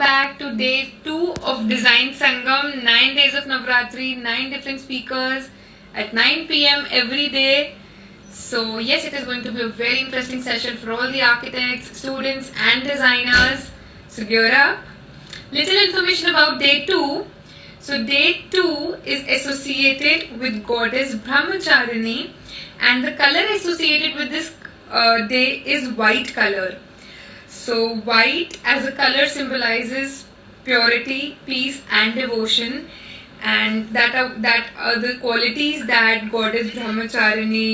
back to day 2 of Design Sangam. 9 days of Navratri, 9 different speakers at 9 p.m. every day. So yes, it is going to be a very interesting session for all the architects, students and designers. So gear up. Little information about day 2. So day 2 is associated with goddess Brahmacharini, and the color associated with this day is white color. So white as a color symbolizes purity, peace and devotion, and that are the qualities that goddess Brahmacharini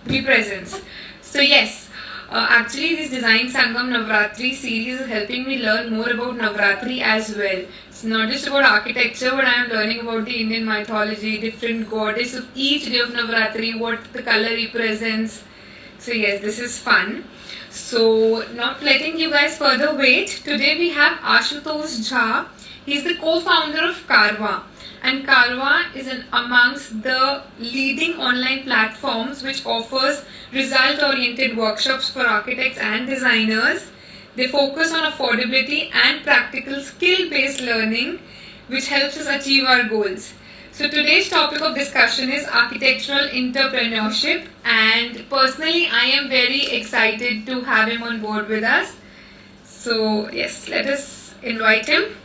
represents. So yes, actually this Design Sangam Navratri series is helping me learn more about Navratri as well. It's not just about architecture, but I am learning about the Indian mythology, different goddess of each day of Navratri, what the color represents. So yes, this is fun. So not letting you guys further wait, today we have Ashutosh Jha. He's the co-founder of Carva, and Carva is amongst the leading online platforms which offers result-oriented workshops for architects and designers. They focus on affordability and practical skill-based learning, which helps us achieve our goals. So today's topic of discussion is architectural entrepreneurship, and personally I am very excited to have him on board with us. So yes, let us invite him.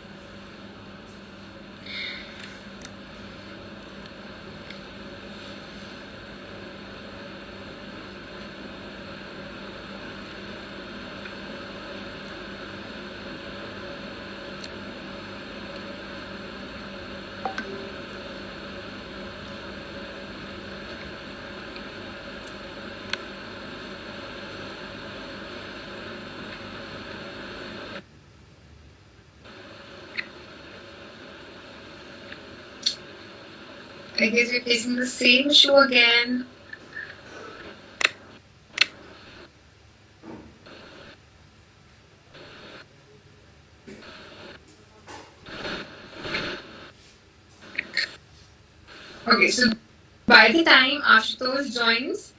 I guess we're facing the same issue again. Okay, so by the time Ashutosh joins,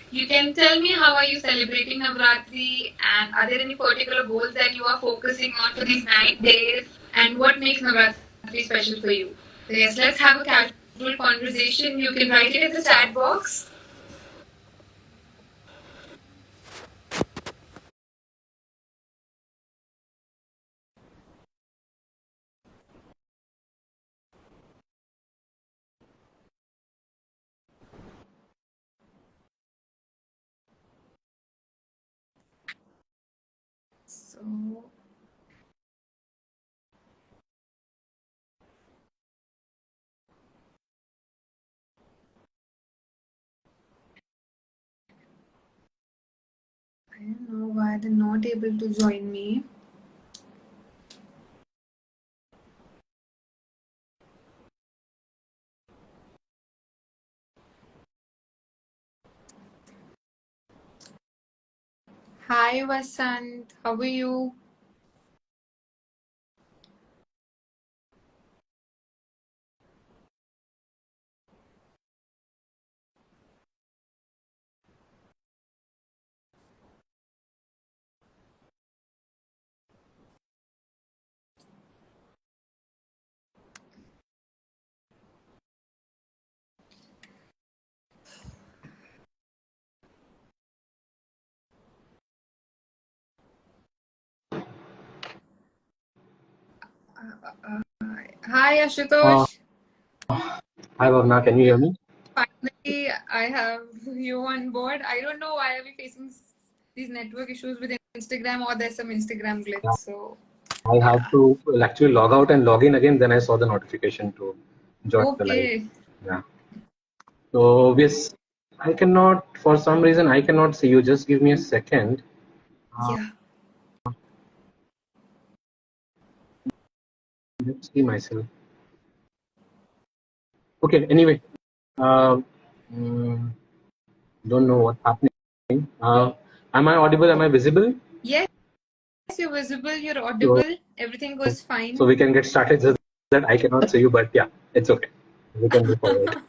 you can tell me how are you celebrating Navratri, and are there any particular goals that you are focusing on for these 9 days, and what makes Navratri special for you? So yes, let's have a casual conversation. You can write it in the chat box. So I don't know why they're not able to join me. Hi Vasant, how are you? Hi Ashutosh. Hi Bhavna, can you hear me? Finally, I have you on board. I don't know why are we facing these network issues with Instagram, or there's some Instagram glitch. So I have to actually log out and log in again. Then I saw the notification to join the live. okay. Yeah. So yes, I cannot, for some reason, I cannot see you. Just give me a second. Yeah. Let's see myself. Okay. Anyway, uh, don't know what's happening. Am I audible? Am I visible? Yes, you're visible. You're audible. Everything goes fine. So we can get started. Just that I cannot see you, but yeah, it's okay. We can move forward.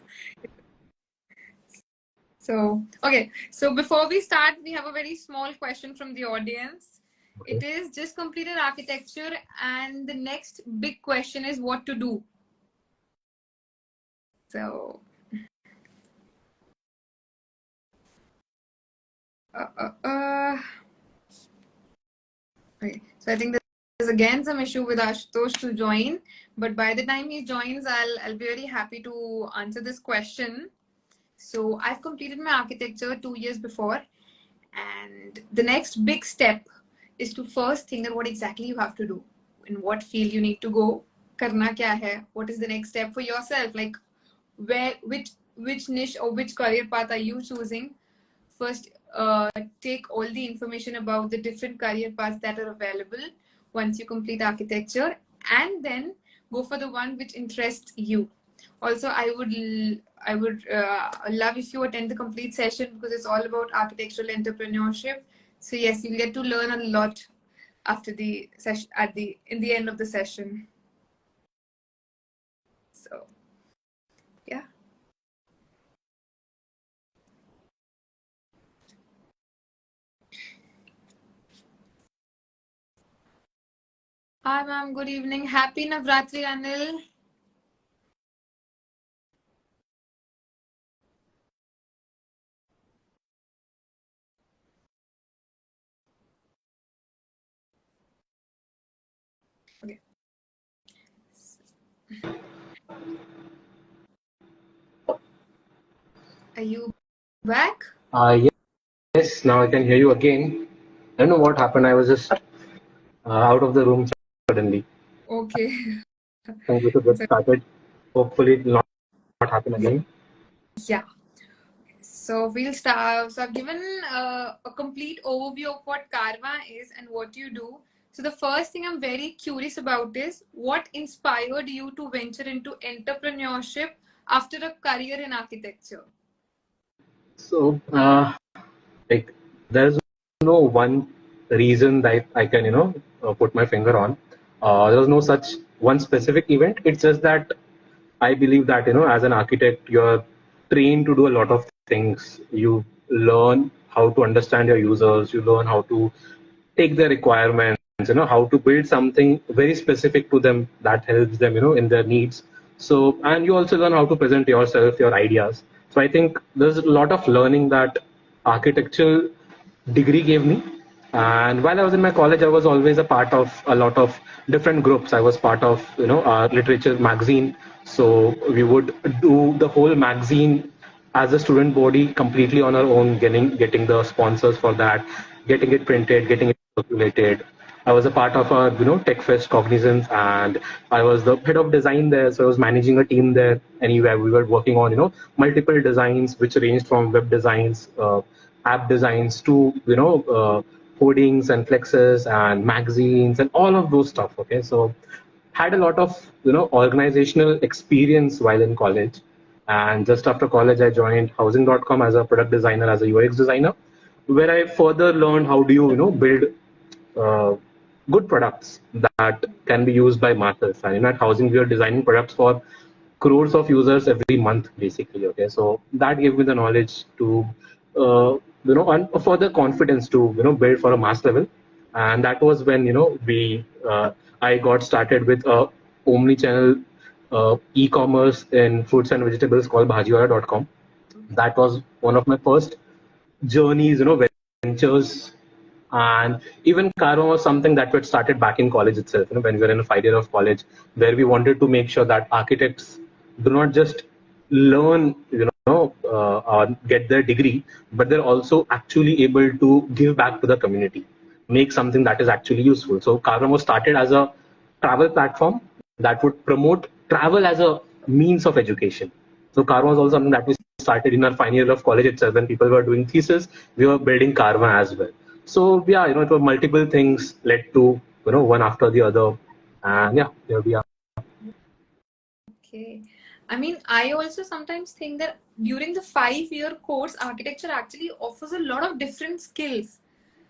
So okay. So before we start, we have a very small question from the audience. it is just completed architecture, and the next big question is what to do. So, okay. So I think there's again some issue with Ashutosh to join, but by the time he joins, I'll be very happy to answer this question. So I've completed my architecture 2 years before, and the next big step is to first think that what exactly you have to do, in what field you need to go, karna kya hai, what is the next step for yourself, like where which niche or which career path are you choosing. First, take all the information about the different career paths that are available once you complete architecture, and then go for the one which interests you. Also, I would love if you attend the complete session, because it's all about architectural entrepreneurship. So yes, you'll get to learn a lot after the session, in the end of the session. So yeah. Hi ma'am, good evening. Happy Navratri, Anil. Okay. Are you back? Yes, now I can hear you again. I don't know what happened. I was just out of the room suddenly. Okay. I think we should get So, started. Hopefully, it will not happen again. yeah. So we'll start. So I've given a complete overview of what Karma is and what you do. So the first thing I'm very curious about is what inspired you to venture into entrepreneurship after a career in architecture? So, like, there's no one reason that I can, put my finger on. There was no such one specific event. It's just that I believe that, as an architect, you're trained to do a lot of things. You learn how to understand your users, you learn how to take their requirements, how to build something very specific to them that helps them, in their needs. So, and you also learn how to present yourself, your ideas. So I think there's a lot of learning that architectural degree gave me. And while I was in my college, I was always a part of a lot of different groups. I was part of, our literature magazine. So we would do the whole magazine as a student body completely on our own, getting the sponsors for that, getting it printed, getting it circulated. I was a part of a tech fest Cognizance, and I was the head of design there. So I was managing a team there. Anywhere we were working on multiple designs, which ranged from web designs, app designs to hoardings and flexes and magazines and all of those stuff. Okay, so had a lot of organizational experience while in college, and just after college I joined housing.com as a product designer, as a UX designer, where I further learned how do you build uh, good products that can be used by masses. And at housing we are designing products for crores of users every month basically. Okay, so that gave me the knowledge to and further confidence to build for a mass level. And that was when we I got started with a omni-channel e-commerce in fruits and vegetables called bhajiwala.com. That was one of my first journeys, ventures. And even Karma was something that we had started back in college itself, when we were in a 5 year of college, where we wanted to make sure that architects do not just learn, or get their degree, but they're also actually able to give back to the community, make something that is actually useful. So Karma was started as a travel platform that would promote travel as a means of education. So Karma was also something that we started in our final year of college itself. When people were doing thesis, we were building Karma as well. So yeah, it were multiple things led to one after the other, and yeah, there we are. Okay. I mean, I also sometimes think that during the 5 year course, architecture actually offers a lot of different skills.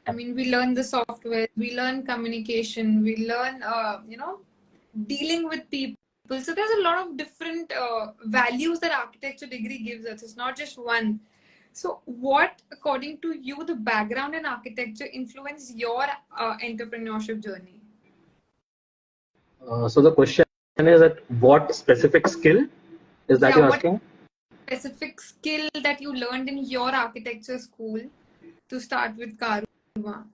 I mean, we learn the software, we learn communication, we learn, dealing with people. So there's a lot of different values that architecture degree gives us. It's not just one. So, what, according to you, the background in architecture influenced your entrepreneurship journey? So the question is that what specific skill is that Yeah, you're what asking? specific skill that you learned in your architecture school to start with Karuma?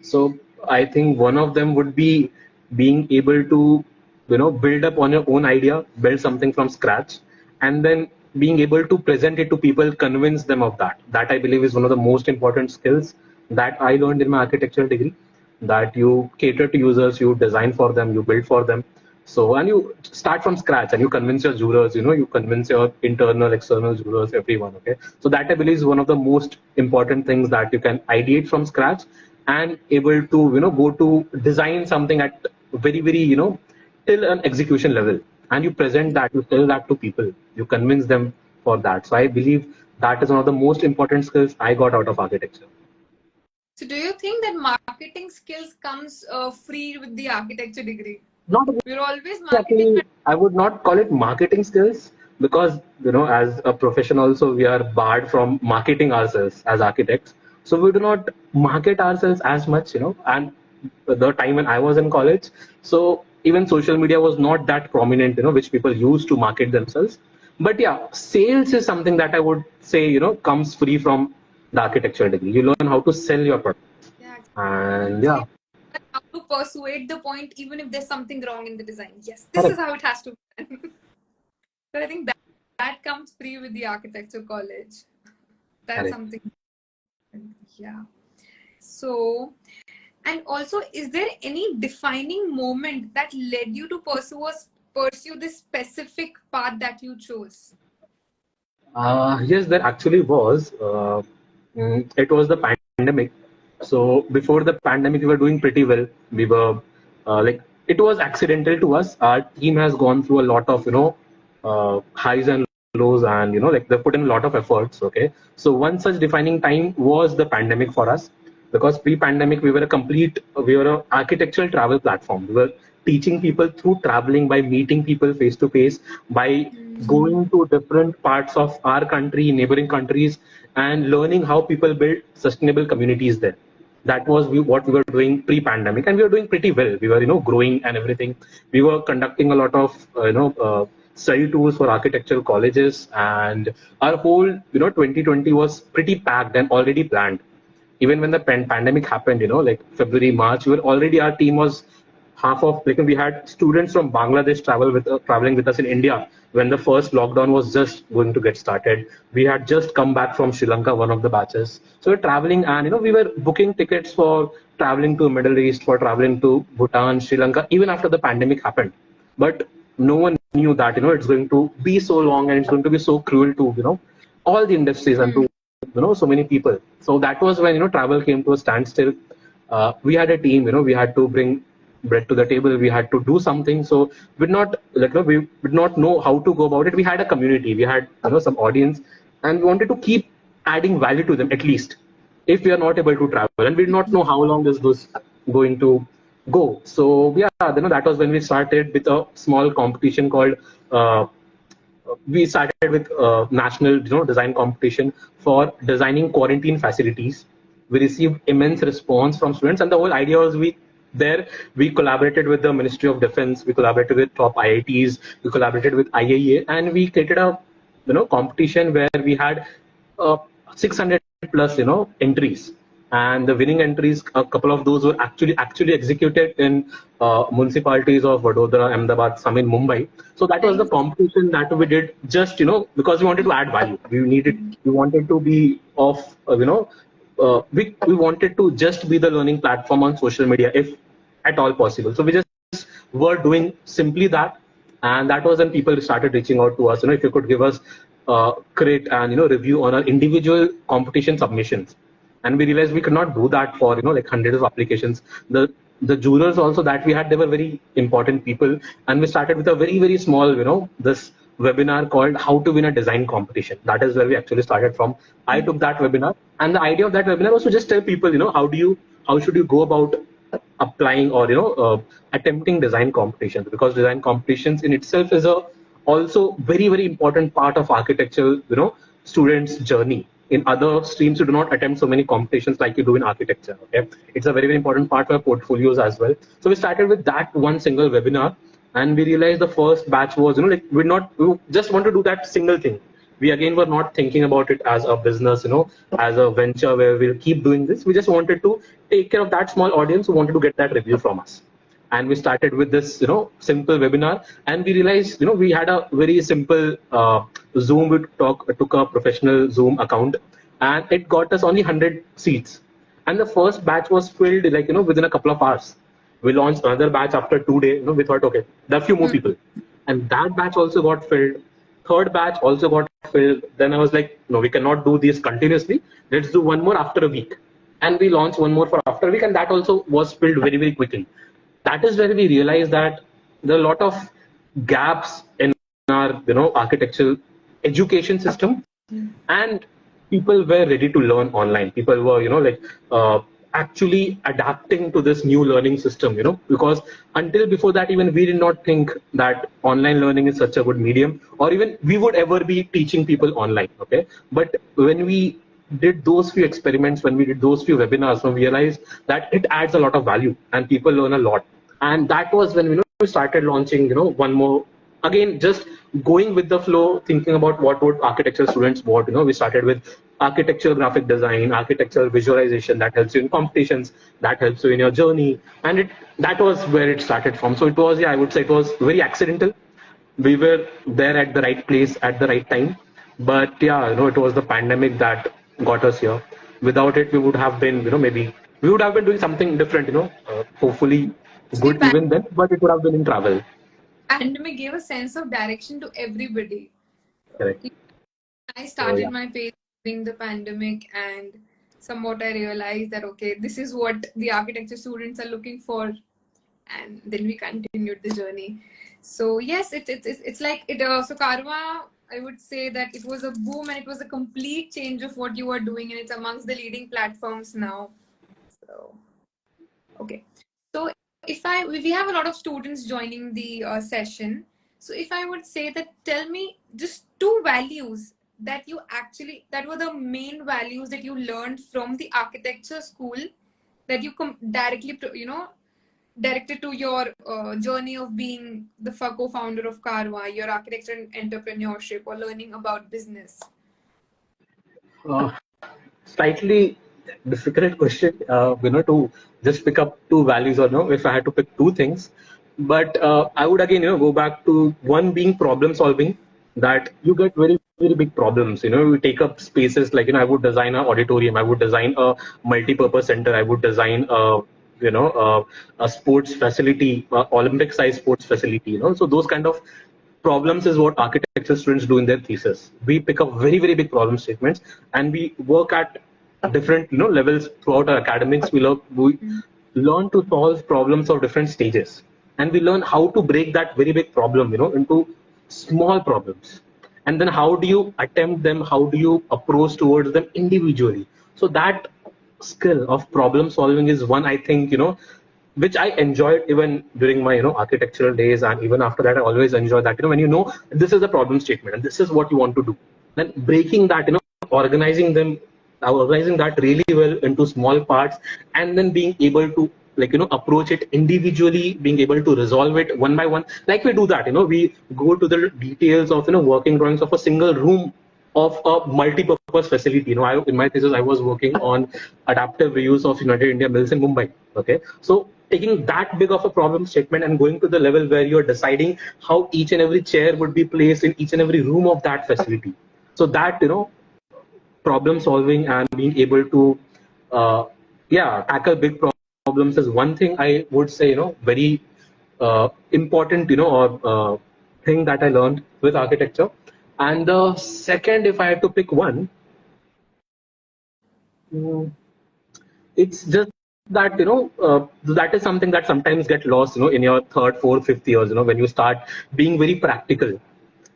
So I think one of them would be being able to, build up on your own idea, build something from scratch, and then being able to present it to people, convince them of that. That I believe is one of the most important skills that I learned in my architectural degree. That you cater to users, you design for them, you build for them. So, and you start from scratch and you convince your jurors, you convince your internal, external jurors, everyone. Okay. So that I believe is one of the most important things that you can ideate from scratch and able to, go to design something at very, very, till an execution level. And you present that, you tell that to people, you convince them for that. So I believe that is one of the most important skills I got out of architecture. So, do you think that marketing skills comes free with the architecture degree? Not We're always marketing. exactly, I would not call it marketing skills because, as a profession also, we are barred from marketing ourselves as architects. So we do not market ourselves as much, and the time when I was in college, so even social media was not that prominent, which people use to market themselves. But yeah, sales is something that I would say, comes free from the architecture degree. You learn how to sell your product. Yeah, And yeah, actually, how to persuade the point, even if there's something wrong in the design. Yes, this is correct. how it has to be done. So I think that comes free with the architecture college. That's Correct. something. Yeah. So, and also, is there any defining moment that led you to pursue this specific path that you chose? Yes, there actually was. It was the pandemic. So before the pandemic, we were doing pretty well. We were like it was accidental to us. Our team has gone through a lot of highs and lows, and like they put in a lot of efforts. Okay, so one such defining time was the pandemic for us because pre-pandemic we were an architectural travel platform. We were teaching people through traveling by meeting people face to face by going to different parts of our country, neighboring countries, and learning how people build sustainable communities there. That was what we were doing pre-pandemic, and we were doing pretty well. We were, growing and everything. We were conducting a lot of, study tours for architectural colleges, and our whole, 2020 was pretty packed and already planned. Even when the pandemic happened, like February, March, our team was half of, like we had students from Bangladesh traveling with us in India when the first lockdown was just going to get started. We had just come back from Sri Lanka, one of the batches. So we're traveling and, we were booking tickets for traveling to Middle East, for traveling to Bhutan, Sri Lanka, even after the pandemic happened. But no one knew that, it's going to be so long and it's going to be so cruel to, all the industries and to so many people. So that was when travel came to a standstill. We had a team, we had to bring bread to the table, we had to do something. So we did not know how to go about it. We had a community, we had some audience, and we wanted to keep adding value to them, at least if we are not able to travel, and we did not know how long is this going to go. So yeah, that was when we started with a small competition called uh, we started with national design competition for designing quarantine facilities. We received immense response from students, and the whole idea was we collaborated with the Ministry of Defense, we collaborated with top IITs, we collaborated with IAEA, and we created a competition where we had uh, 600 plus entries, and the winning entries, a couple of those were actually executed in municipalities of Vadodara, Ahmedabad, some in Mumbai. So that was the Nice. competition that we did, just because we wanted to add value. We wanted to be of we wanted to just be the learning platform on social media if at all possible. So we just were doing simply that, and that was when people started reaching out to us, if you could give us credit and review on our individual competition submissions. And we realized we could not do that for like hundreds of applications. The jurors also that we had, they were very important people, and we started with a very, very small this webinar called how to win a design competition. That is where we actually started from. I took that webinar, and the idea of that webinar was to just tell people, how should you go about applying or attempting design competitions, because design competitions in itself is a also very, very important part of architectural students' journey. In other streams, you do not attempt so many competitions like you do in architecture. Okay, it's a very, very important part for portfolios as well. So we started with that one single webinar, and we realized the first batch was, like we just want to do that single thing. We again were not thinking about it as a business, as a venture where we'll keep doing this. We just wanted to take care of that small audience who wanted to get that review from us. And we started with this, simple webinar, and we realized, we had a very simple Zoom. We took a professional Zoom account, and it got us only 100 seats. And the first batch was filled, within a couple of hours. We launched another batch after 2 days. We thought, okay, there are a few more people, and that batch also got filled. Third batch also got filled. Then I was like, no, we cannot do this continuously. Let's do one more after a week. And we launched one more for after a week, and that also was filled very, very quickly. That is where we realized that there are a lot of gaps in our, architectural education system, and people were ready to learn online. People were, actually adapting to this new learning system, because until before that, even we did not think that online learning is such a good medium, or even we would ever be teaching people online. Okay, but when we did those few experiments, when we did those few webinars, we realized that it adds a lot of value and people learn a lot. And that was when we started launching, one more, again, just going with the flow, thinking about what would architecture students want. We started with architectural graphic design, architectural visualization that helps you in competitions, that helps you in your journey, and that was where it started from. So it was, I would say it was very accidental. We were there at the right place at the right time, but it was the pandemic that got us here. Without it, we would have been, maybe we would have been doing something different, hopefully Actually, good even then, but it would have been in travel. Pandemic gave a sense of direction to everybody. Correct. I started my page during the pandemic, and somewhat I realized that, okay, this is what the architecture students are looking for, and then we continued the journey. So yes, it's like it. So Karma, I would say that it was a boom, and it was a complete change of what you are doing, and it's amongst the leading platforms now. So okay, so if we have a lot of students joining the session, so if I would say that, tell me just two values that that were the main values that you learned from the architecture school that you directly directed to your journey of being the co-founder of Carva, your architecture and entrepreneurship, or learning about business? Slightly difficult question, to just pick up two values, or no, if I had to pick two things. But I would again, go back to one being problem solving, that you get very, very big problems. You take up spaces like, I would design an auditorium, I would design a multi-purpose center, I would design a sports facility, Olympic size sports facility, so those kind of problems is what architecture students do in their thesis. We pick up very, very big problem statements, and we work at different levels throughout our academics. We learn to solve problems of different stages, and we learn how to break that very big problem into small problems, and then how do you attempt them, how do you approach towards them individually. So that skill of problem solving is one, I think, which I enjoyed even during my architectural days, and even after that I always enjoy that, when this is a problem statement and this is what you want to do, then breaking that, organizing that really well into small parts, and then being able to approach it individually, being able to resolve it one by one. Like we do that, we go to the details of working drawings of a single room of a multi-purpose facility. In my thesis, I was working on adaptive reuse of United India Mills in Mumbai. Okay, so taking that big of a problem statement and going to the level where you're deciding how each and every chair would be placed in each and every room of that facility. So that, problem solving and being able to, tackle big problems is one thing I would say, very important, or thing that I learned with architecture. And the second, if I had to pick one, it's just that, that is something that sometimes get lost, in your third, fourth, fifth years, when you start being very practical.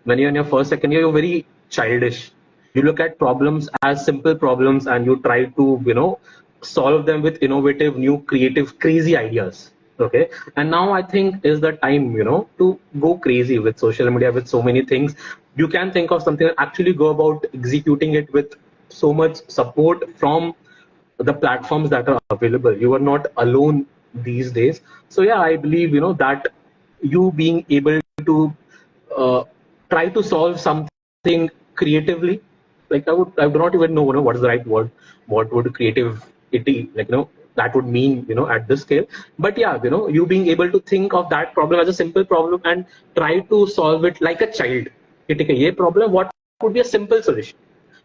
When you're in your first, second year, you're very childish. You look at problems as simple problems, and you try to, solve them with innovative, new, creative, crazy ideas. Okay, and now I think is the time, to go crazy with social media, with so many things. You can think of something and actually go about executing it with so much support from the platforms that are available. You are not alone these days. So yeah, I believe that you being able to uh, try to solve something creatively, like I do not even know, what is the right word, what would creativity, like, that would mean, at this scale. But yeah, you being able to think of that problem as a simple problem and try to solve it like a child. कि ठीक है, ये problem, what would be a simple solution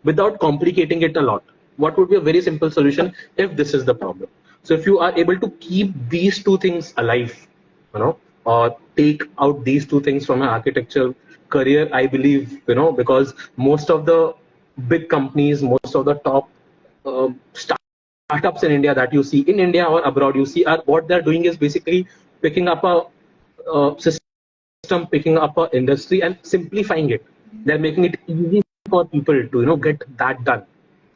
without complicating it a lot? What would be a very simple solution if this is the problem? So if you are able to keep these two things alive, or take out these two things from an architecture career, I believe, because most of the big companies, most of the top startups in India that you see in India or abroad, you see are what they're doing is basically picking up a system, picking up a industry and simplifying it. They're making it easy for people to get that done.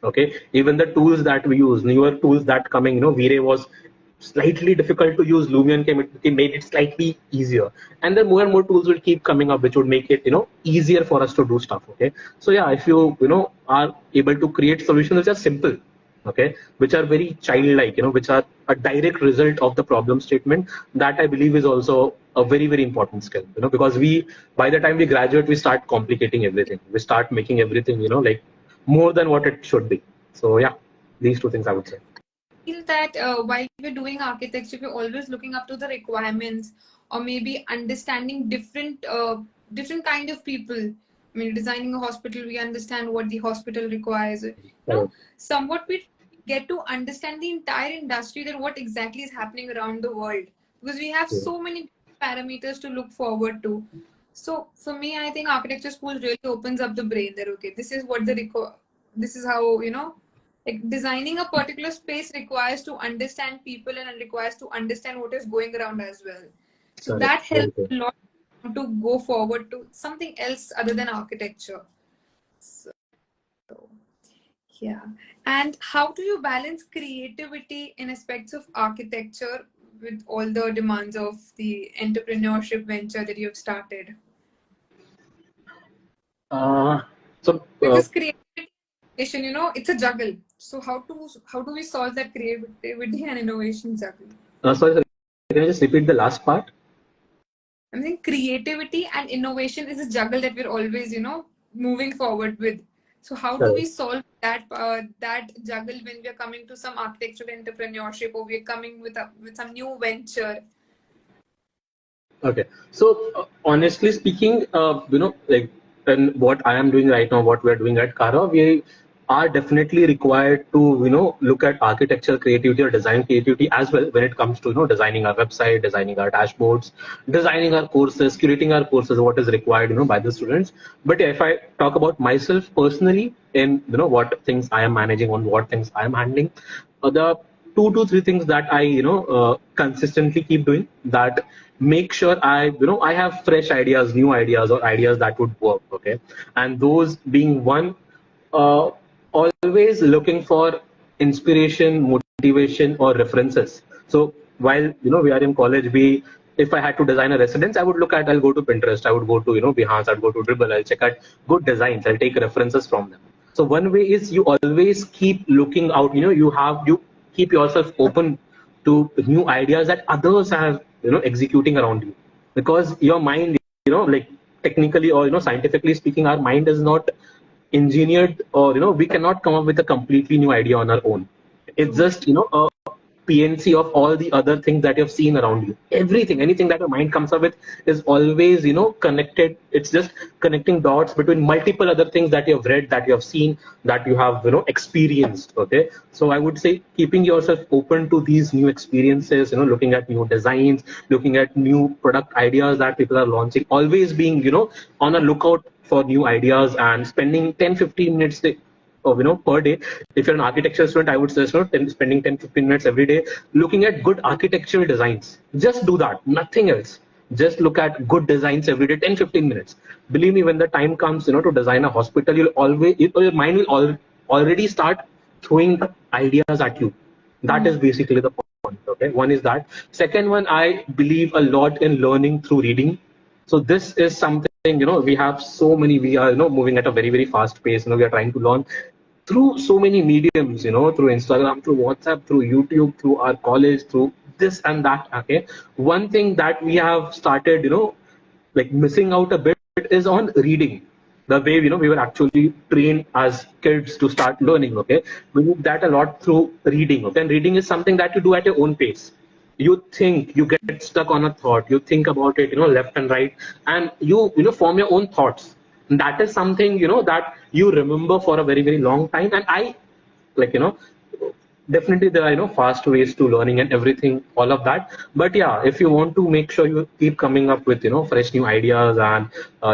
Okay, even the tools that we use, newer tools that coming, V-Ray was slightly difficult to use. Lumion came, it made it slightly easier, and then more and more tools will keep coming up which would make it easier for us to do stuff. Okay, so yeah, if you are able to create solutions which are simple, okay, which are very childlike, which are a direct result of the problem statement, that I believe is also a very, very important skill, because we, by the time we graduate, we start complicating everything, we start making everything like more than what it should be. So yeah, these two things I would say. Feel that while we're doing architecture, we're always looking up to the requirements, or maybe understanding different kind of people. I mean, designing a hospital, we understand what the hospital requires. Somewhat we get to understand the entire industry, that what exactly is happening around the world, because we have so many parameters to look forward to. So for me, I think architecture school really opens up the brain. That okay, this is what this is how like designing a particular space requires to understand people and requires to understand what is going around as well. So that helps a lot to go forward to something else other than architecture. So yeah. And how do you balance creativity in aspects of architecture with all the demands of the entrepreneurship venture that you've started? Because creativity, it's a juggle. So how do we solve that creativity and innovation juggle? Sorry, can I just repeat the last part? I think creativity and innovation is a juggle that we're always, moving forward with. So how do we solve that juggle when we're coming to some architectural entrepreneurship, or we're coming with some new venture? Okay, so honestly speaking, like, and what I am doing right now, what we are doing at Kara, we are definitely required to look at architectural creativity or design creativity as well when it comes to designing our website, designing our dashboards, designing our courses, curating our courses, what is required by the students. But if I talk about myself personally, in what things I am managing, on what things I am handling, the 2 to 3 things that I consistently keep doing, that make sure I have fresh ideas, new ideas, or ideas that would work. Okay, and those being one, always looking for inspiration, motivation, or references. So while we are in college, if I had to design a residence, I'll go to Pinterest, I would go to Behance, I'd go to Dribble, I'll check out good designs, I'll take references from them. So one way is you always keep looking out. You keep yourself open to new ideas that others are executing around you, because your mind, like technically or scientifically speaking, our mind is not engineered, or we cannot come up with a completely new idea on our own. It's just a PNC of all the other things that you've seen around you. Everything, anything that your mind comes up with is always connected. It's just connecting dots between multiple other things that you've read, that you have seen, that you have experienced. Okay, so I would say keeping yourself open to these new experiences, looking at new designs, looking at new product ideas that people are launching, always being on a lookout for new ideas, and spending 10-15 minutes per day. If you're an architecture student, I would suggest spending 10-15 minutes every day looking at good architectural designs. Just do that, nothing else. Just look at good designs every day, 10-15 minutes. Believe me, when the time comes to design a hospital, your mind will already start throwing ideas at you. That is basically the point. Okay, Okay, one is that. Second one, I believe a lot in learning through reading. So this is something, we have so many, we are, moving at a very, very fast pace. We are trying to learn through so many mediums, through Instagram, through WhatsApp, through YouTube, through our college, through this and that. Okay. One thing that we have started, like missing out a bit is on reading. The way, we were actually trained as kids to start learning. Okay. We do that a lot through reading. Okay. And reading is something that you do at your own pace. You think, you get stuck on a thought, you think about it, left and right, and you form your own thoughts. And that is something, that you remember for a very, very long time. And I, like, definitely there are, fast ways to learning and everything, all of that. But yeah, if you want to make sure you keep coming up with, fresh new ideas, and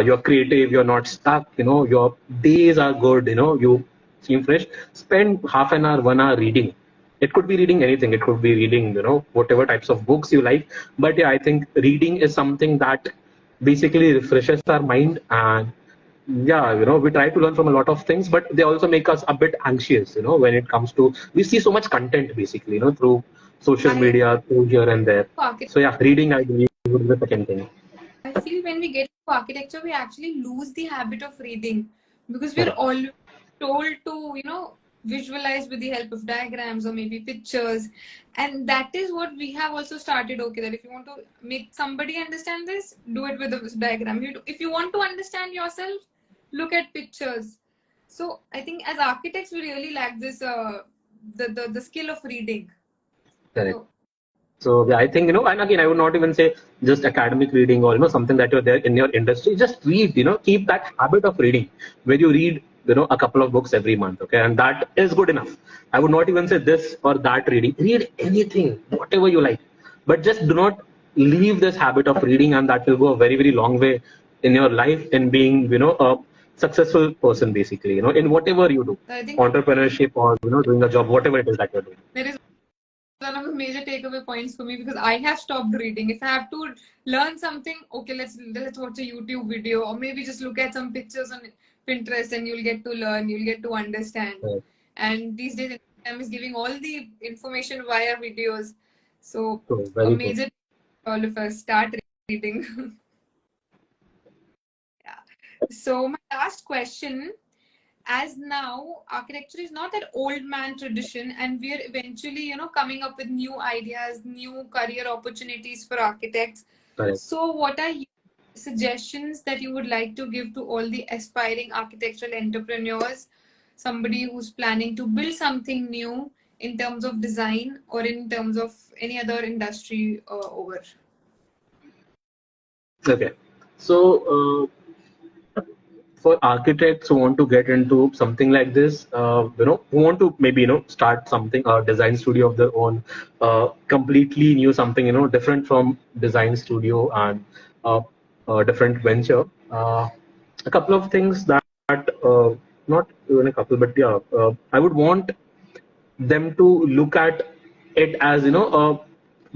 you're creative, you're not stuck, your days are good, you seem fresh, spend half an hour, 1 hour reading. It could be reading anything. It could be reading, whatever types of books you like. But yeah, I think reading is something that basically refreshes our mind. And yeah, we try to learn from a lot of things, but they also make us a bit anxious, when it comes to, we see so much content basically, through social I media, through here and there. architect. So yeah, reading, I believe, would be the second thing. I feel when we get to architecture, we actually lose the habit of reading because we're Correct. all told to, visualize with the help of diagrams or maybe pictures. And that is what we have also started. Okay, that if you want to make somebody understand this, do it with a diagram. If you want to understand yourself, look at pictures. So I think as architects, we really lack this, the skill of reading. Correct. So, So yeah, I think, and again, I would not even say just academic reading or, something that you're there in your industry. Just read, keep that habit of reading where you read, a couple of books every month. Okay. And that is good enough. I would not even say this or that reading. Read anything, whatever you like. But just do not leave this habit of reading, and that will go a very, very long way in your life in being, a successful person, basically, in whatever you do, I think entrepreneurship or, doing a job, whatever it is that you're doing. there is one of the major takeaway points for me because I have stopped reading. If I have to learn something, okay, let's watch a YouTube video or maybe just look at some pictures on Pinterest and you'll get to learn, you'll get to understand. Right. And these days Instagram is giving all the information via videos. So So a very good. major all of us start reading. Yeah. So my last question, as now architecture is not that old man tradition and we're eventually coming up with new ideas, new career opportunities for architects. Correct. So what are suggestions that you would like to give to all the aspiring architectural entrepreneurs, somebody who's planning to build something new in terms of design or in terms of any other industry over? Okay. So for architects who want to get into something like this, who want to maybe, start something, a design studio of their own, completely new something, different from design studio and a different venture. A couple of things that, not even a couple, but yeah, I would want them to look at it as, a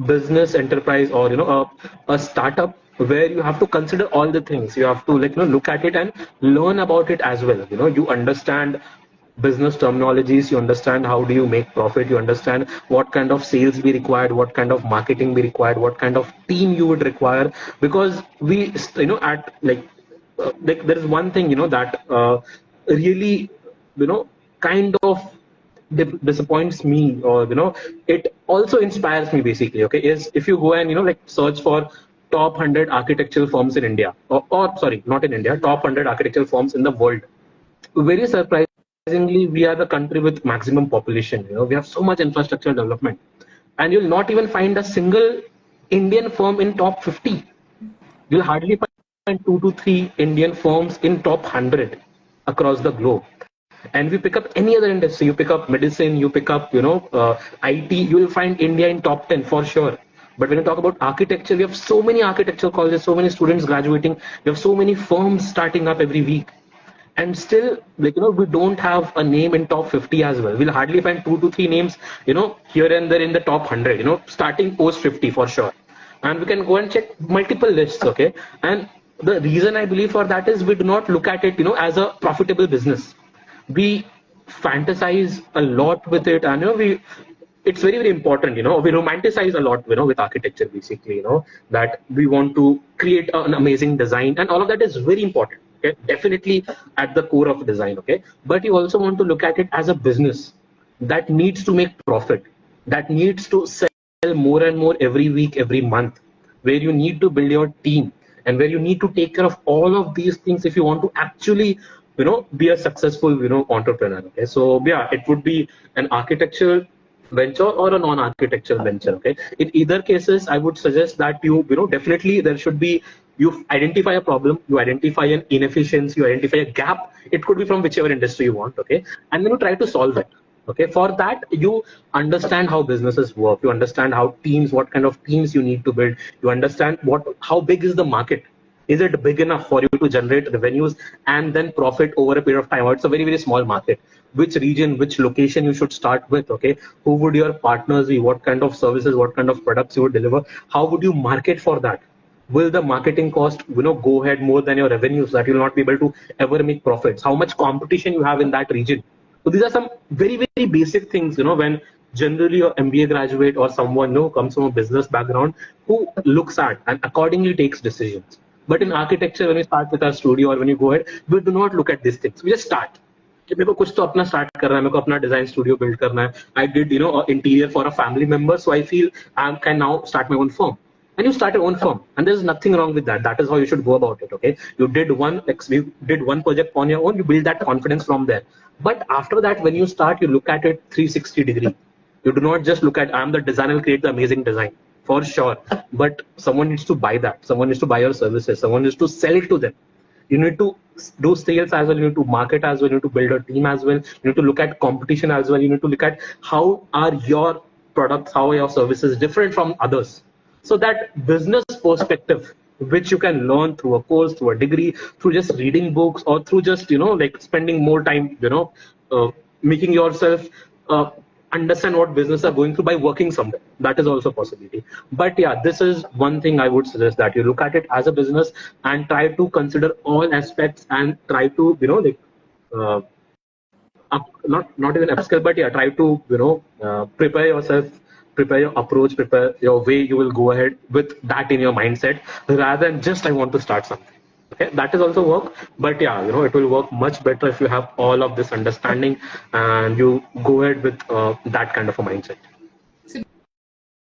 business enterprise or, a startup where you have to consider all the things. You have to, like, look at it and learn about it as well. You understand business terminologies, you understand how do you make profit, you understand what kind of sales be required, what kind of marketing be required, what kind of team you would require. Because we, at like there is one thing, that really, kind of disappoints me, or it also inspires me basically. Okay, is if you go and like search for top 100 architectural firms in India, or sorry, not in India, top 100 architectural firms in the world. Very surprisingly, we are the country with maximum population. We have so much infrastructure development, and you'll not even find a single Indian firm in top 50. You'll hardly find 2 to 3 Indian firms in top 100 across the globe. And we pick up any other industry, you pick up medicine, you pick up, IT, you will find India in top 10 for sure. But when you talk about architecture, we have so many architectural colleges, so many students graduating, we have so many firms starting up every week. And still, like, we don't have a name in top 50 as well. We'll hardly find 2 to 3 names, here and there in the top 100, starting post 50 for sure. And we can go and check multiple lists, okay? And the reason I believe for that is we do not look at it, as a profitable business. We fantasize a lot with it, and we it's very, very important, we romanticize a lot, with architecture, basically, that we want to create an amazing design, and all of that is very important. Okay, definitely at the core of design. Okay, but you also want to look at it as a business that needs to make profit, that needs to sell more and more every week, every month, where you need to build your team, and where you need to take care of all of these things if you want to actually, be a successful, entrepreneur. Okay, so yeah, it would be an architectural venture or a non-architectural venture. Okay, in either cases, I would suggest that definitely there should be, you identify a problem, you identify an inefficiency, you identify a gap. It could be from whichever industry you want. Okay, and then you try to solve it. Okay, for that you understand how businesses work, you understand how teams, what kind of teams you need to build, you understand how big is the market, is it big enough for you to generate revenues and then profit over a period of time, or it's a very, very small market, which region, which location you should start with. Okay, who would your partners be, what kind of services, what kind of products you would deliver, how would you market for that, will the marketing cost go ahead more than your revenues, that you'll not be able to ever make profits, how much competition you have in that region. So these are some very, very basic things, when generally your MBA graduate or someone who comes from a business background, who looks at and accordingly takes decisions. But in architecture, when we start with our studio or when you go ahead, we do not look at these things. We just start. कि मेरे को कुछ तो अपना start करना है, मेरे को अपना डिजाइन स्टूडियो बिल्ड करना है. I did interior for a family member, so I feel I can now start my own firm. And you start your own firm, and there's nothing wrong with that. That is how you should go about it. Okay, you did one project on your own, you build that confidence from there. But after that, when you start, you look at it 360 degree. You do not just look at, I'm the designer, will create the amazing design, for sure, but someone needs to buy that, someone needs to buy your services, someone needs to sell it to them. You need to do sales as well, you need to market as well, you need to build a team as well, you need to look at competition as well, you need to look at how are your products, how are your services different from others. So that business perspective, which you can learn through a course, through a degree, through just reading books, or through just like spending more time, making yourself understand what business are going through by working somewhere. That is also a possibility. But yeah, this is one thing I would suggest, that you look at it as a business and try to consider all aspects and try to not even upskill, but yeah, try to prepare yourself, prepare your approach, prepare your way you will go ahead with that in your mindset, rather than just I want to start something. Okay, that is also work, but yeah, it will work much better if you have all of this understanding and you go ahead with that kind of a mindset. So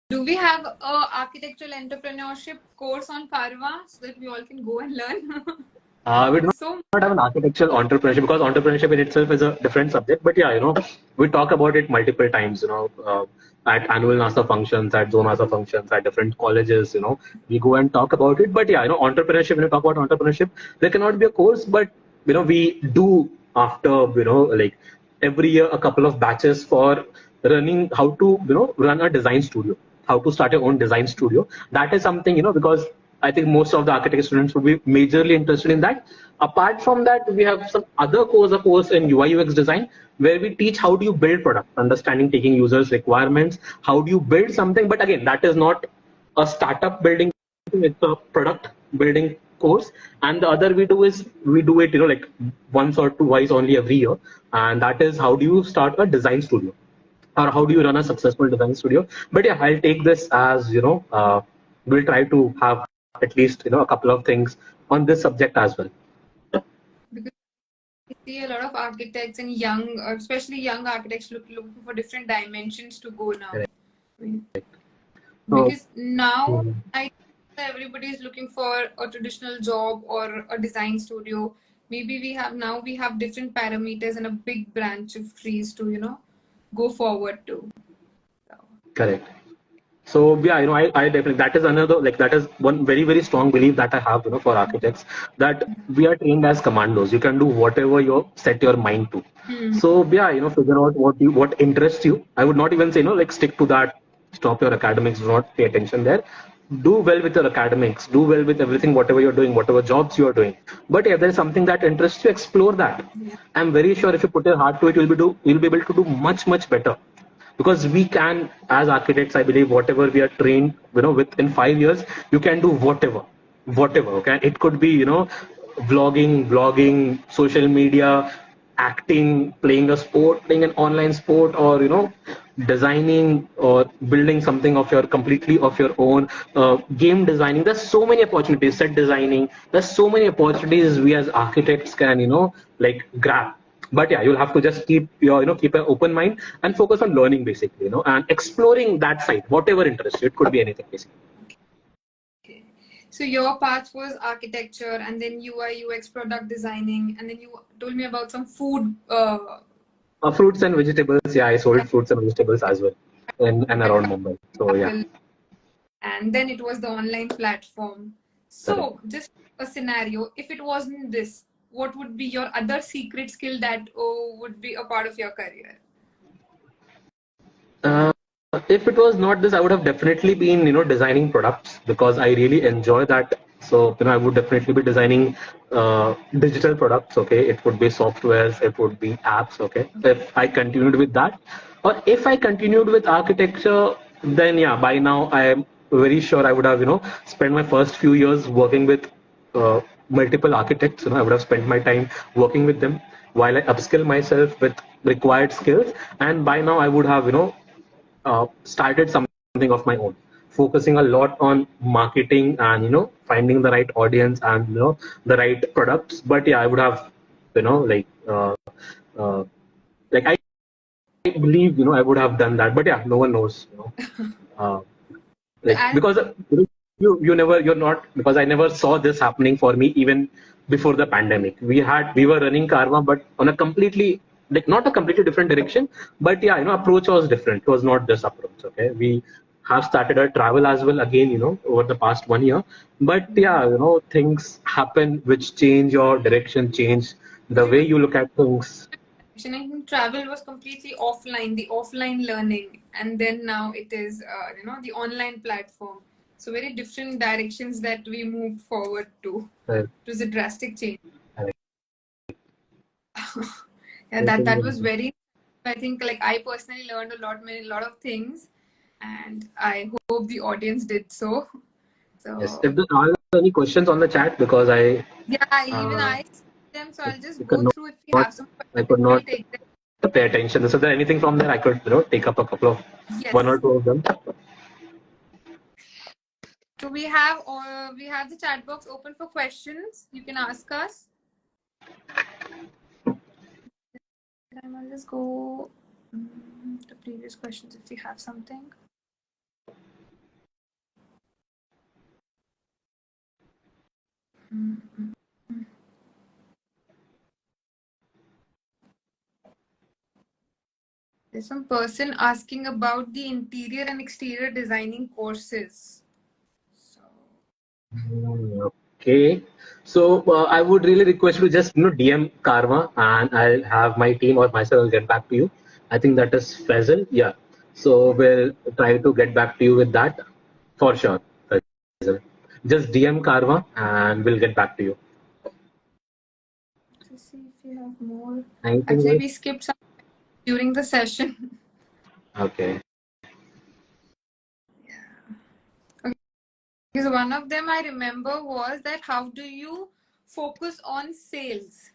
do we have a architectural entrepreneurship course on Carva so that we all can go and learn? We do not have an architectural entrepreneurship, because entrepreneurship in itself is a different subject. But yeah, we talk about it multiple times, at annual NASA functions, at zone NASA functions, at different colleges, we go and talk about it. But yeah, entrepreneurship, when you talk about entrepreneurship, there cannot be a course, but, we do after, like every year, a couple of batches for running how to, run a design studio, how to start your own design studio. That is something, because I think most of the architecture students would be majorly interested in that. Apart from that, we have some other course in UI UX design, where we teach how do you build product, understanding, taking users' requirements, how do you build something. But again, that is not a startup building, it's a product building course. And the other we do it, like once or twice only every year. And that is how do you start a design studio, or how do you run a successful design studio. But yeah, I'll take this as, we'll try to have at least a couple of things on this subject as well. Because I see a lot of architects and especially young architects looking for different dimensions to go now. Because now I think everybody is looking for a traditional job or a design studio. Maybe we have different parameters and a big branch of trees to go forward to. Correct. So yeah, I definitely, that is another, that is one very, very strong belief that I have, for architects, that we are trained as commandos. You can do whatever you set your mind to. So yeah, figure out what interests you. I would not even say, stick to that, stop your academics, do not pay attention there. Do well with your academics, do well with everything, whatever you're doing, whatever jobs you are doing. But if there's something that interests you, explore that. Yeah. I'm very sure if you put your heart to it, you'll be able to do much, much better. Because we can, as architects, I believe, whatever we are trained, within 5 years, you can do whatever, okay? It could be, vlogging, social media, acting, playing a sport, playing an online sport, or designing or building something of your completely of your own, game designing. There's so many opportunities, set designing. There's so many opportunities we as architects can like grab. But yeah, you'll have to just keep your keep an open mind and focus on learning basically, and exploring that side, whatever interests you. It could be anything basically. Okay. So your path was architecture, and then UI UX product designing, and then you told me about some food. Fruits and vegetables. Yeah, I sold fruits and vegetables as well in and around Mumbai. So yeah. And then it was the online platform. So Correct. just a scenario, if it wasn't this, what would be your other secret skill that would be a part of your career? Uh, if it was not this, I would have definitely been, designing products because I really enjoy that. So, I would definitely be designing digital products. Okay, it would be softwares, it would be apps. Okay, if I continued with that, or if I continued with architecture, then yeah, by now I am very sure I would have, spent my first few years working with multiple architects. I would have spent my time working with them while I upskill myself with required skills, and by now I would have, started something of my own, focusing a lot on marketing and finding the right audience and the right products. But yeah, I would have like uh, like I believe I would have done that. But yeah, no one knows. Uh, like As because you're not, because I never saw this happening for me even before the pandemic. We were running Karma, but on a completely, like, not a completely different direction, but yeah, approach was different. It was not this approach. Okay, we have started our travel as well again, over the past 1 year. But yeah, things happen which change your direction, change the way you look at things. I think travel was completely offline, the offline learning, and then now it is, the online platform. So very different directions that we moved forward to. Uh, It was a drastic change. I Yeah, think, that was very. I think like I personally learned a lot of things, and I hope the audience did so. yes. So If there are any questions on the chat, because yeah, even uh, I see them. So I'll just I could go through. If you not, have some I could questions, we'll not take them. pay attention. So, there anything from there I could, take up a couple of one or Yes. two of them. So we have the chat box open for questions. You can ask us. I'll just go to previous questions if you have something. There's some person asking about the interior and exterior designing courses. So Okay. So I would really request you to just DM Karma, and I'll have my team or myself will get back to you. I think that is Faisal. Yeah. So we'll try to get back to you with that for sure. Faisal. Just DM Karma and we'll get back to you. let's see if you have more. Anything Actually, else? we skipped some during the session. Okay. Because one of them I remember was that how do you focus on sales?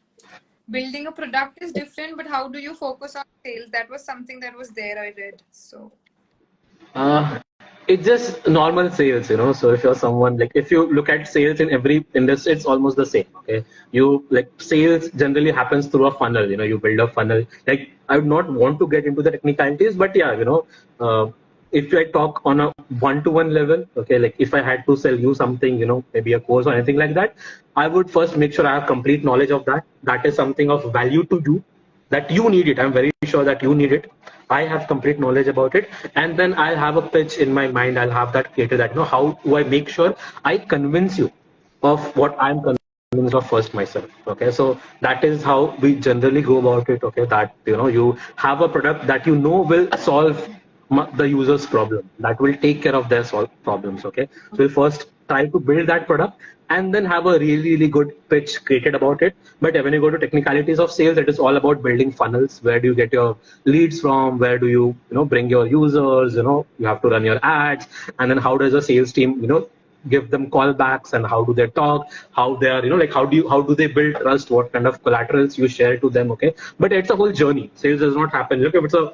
Building a product is different, but how do you focus on sales? That was something that was there, I read. So Uh, it's just normal sales, So if you're someone, like, if you look at sales in every industry, it's almost the same. Okay, you, like, sales generally happens through a funnel. You build a funnel. Like, I would not want to get into the technicalities, but yeah, if I talk on a one-to-one level, okay, like if I had to sell you something, maybe a course or anything like that, I would first make sure I have complete knowledge of that. That is something of value to you, that you need it. I'm very sure that you need it. I have complete knowledge about it, and then I'll have a pitch in my mind. I'll have that created. That how do I make sure I convince you of what I'm convinced of first myself. Okay, so that is how we generally go about it. Okay, that you have a product that will solve the user's problem, that will take care of their problems. Okay, so we'll first try to build that product and then have a really, really good pitch created about it. But when you go to technicalities of sales, it is all about building funnels. Where do you get your leads from? Where do you bring your users? You have to run your ads, and then how does a sales team give them callbacks and how do they talk, how they are, like how do they build trust, what kind of collaterals you share to them, okay? But it's a whole journey. Sales does not happen. Look, if it's a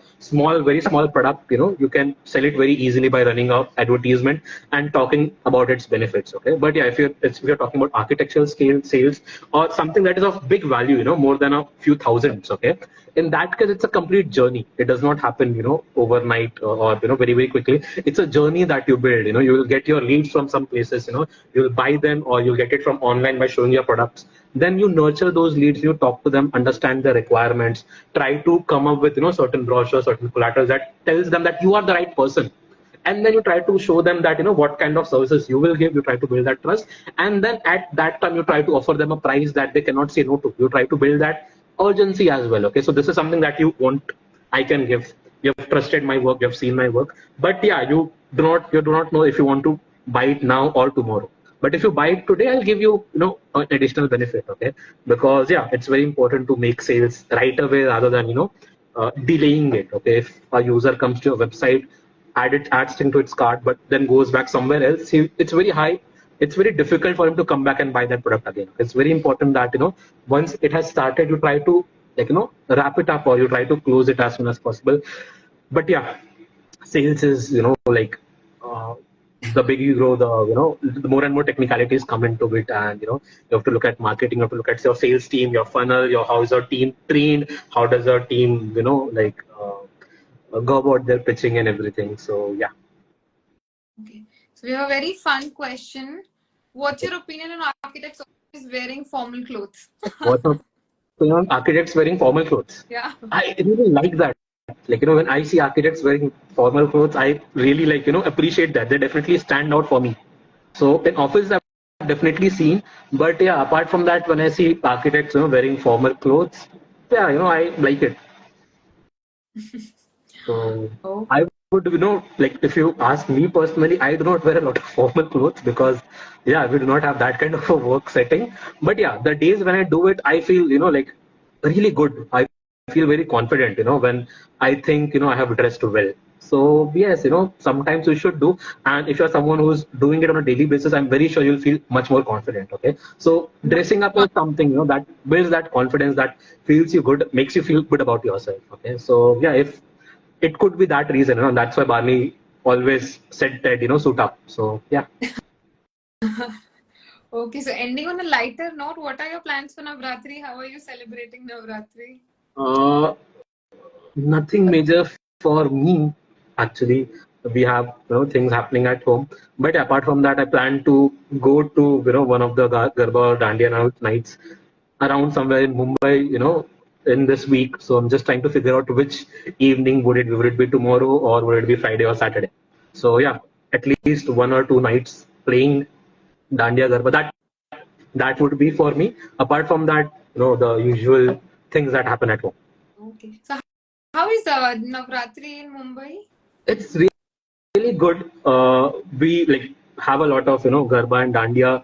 very small product, you can sell it very easily by running a advertisement and talking about its benefits, okay? But yeah, if you're talking about architectural scale sales or something that is of big value, more than a few thousands, okay? In that case, it's a complete journey. It does not happen, overnight or very, very quickly. It's a journey that you build. You will get your leads from some places, you'll buy them or you'll get it from online by showing your products. Then you nurture those leads, you talk to them, understand their requirements, try to come up with, certain brochures, certain collaterals that tells them that you are the right person. And then you try to show them that, what kind of services you will give. You try to build that trust. And then at that time, you try to offer them a price that they cannot say no to. You try to build that urgency as well. Okay, so this is something that you want, I can give. You have trusted my work, you have seen my work, but yeah, you do not know if you want to buy it now or tomorrow. But if you buy it today, I'll give you, an additional benefit. Okay, because yeah, it's very important to make sales right away rather than delaying it. Okay, if a user comes to your website, adds thing to its cart, but then goes back somewhere else, it's very high. It's very difficult for him to come back and buy that product again. It's very important that once it has started, you try to wrap it up or you try to close it as soon as possible. But yeah, sales is uh, the bigger you grow, the more and more technicalities come into it, and you have to look at marketing, you have to look at your sales team, your funnel, how is your team trained, how does your team go about their pitching and everything. So yeah. Okay, so we have a very fun question. What's your opinion on architects always wearing formal clothes? What's your opinion on architects wearing formal clothes? Yeah. I really like that. When I see architects wearing formal clothes, I really appreciate that. They definitely stand out for me. So in office, I've definitely seen, but yeah, apart from that, when I see architects, wearing formal clothes, yeah, I like it. So Oh. I would, if you ask me personally, I do not wear a lot of formal clothes because, yeah, we do not have that kind of a work setting. But yeah, the days when I do it, I feel, really good. I feel very confident, when I think, I have dressed well. So yes, sometimes you should do. And if you're someone who's doing it on a daily basis, I'm very sure you'll feel much more confident. Okay. So dressing up is something, that builds that confidence, that feels you good, makes you feel good about yourself. Okay. So yeah, if it could be that reason, that's why Barney always said that, suit up. So yeah. Okay, so ending on a lighter note, what are your plans for Navratri? How are you celebrating Navratri? Uh, Nothing major for me, actually. We have things happening at home, but apart from that, I plan to go to one of the Garba or Dandiya nights around somewhere in Mumbai, in this week. So I'm just trying to figure out which evening would it be. Would it be tomorrow or would it be Friday or Saturday? So yeah, at least 1 or 2 nights playing Dandiya Garba. That would be for me. Apart from that, the usual things that happen at home. Okay, so how is Navratri in Mumbai? It's really good. We have a lot of Garba and Dandiya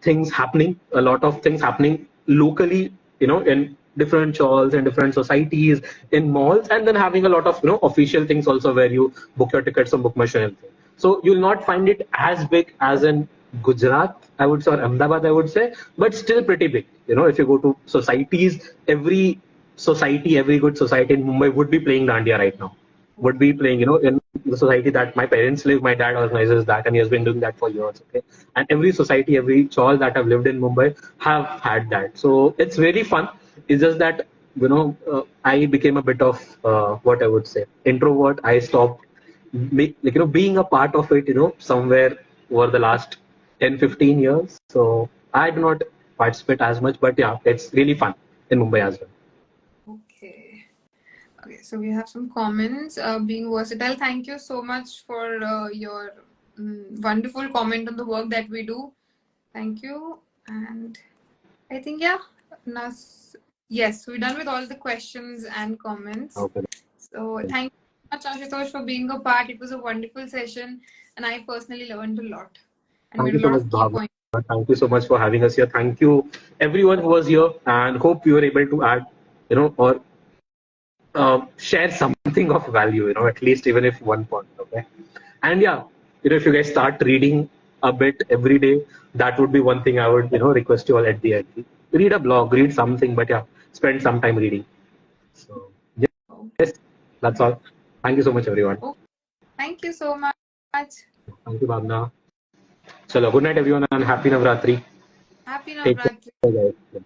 things happening. A lot of things happening locally, in different chawls and different societies, in malls, and then having a lot of official things also where you book your tickets on Bookmachine and everything. So you'll not find it as big as in Gujarat, I would say, or Ahmedabad, I would say, but still pretty big. If you go to societies, every society, every good society in Mumbai would be playing Dandiya right now. Would be playing, in the society that my parents live, my dad organizes that, and he has been doing that for years. Okay, and every society, every chawl that I've lived in Mumbai have had that. So it's really fun. It's just that I became a bit of what I would say introvert. I stopped being a part of it. Somewhere over the last 10-15 years. So I do not participate as much, but yeah, it's really fun in Mumbai as well. Okay. Okay, so we have some comments. Being versatile, thank you so much for your wonderful comment on the work that we do. Thank you. And I think, yeah, yes, we're done with all the questions and comments. Okay. So thank you so much, Ashutosh, for being a part. It was a wonderful session, and I personally learned a lot. And Thank made you a so lot much, of key Bhawna. points. Thank you so much for having us here. Thank you, everyone who was here, and hope we were able to add, or share something of value, at least even if one point. Okay, and yeah, if you guys start reading a bit every day, that would be one thing I would, request you all at the end. Read a blog, read something, but yeah, spend some time reading. So yes, that's all. Thank you so much, everyone. Oh, thank you so much. Thank you, Bhavna. Chalo, good night, everyone, and happy Navratri. Happy Take Navratri. care, guys.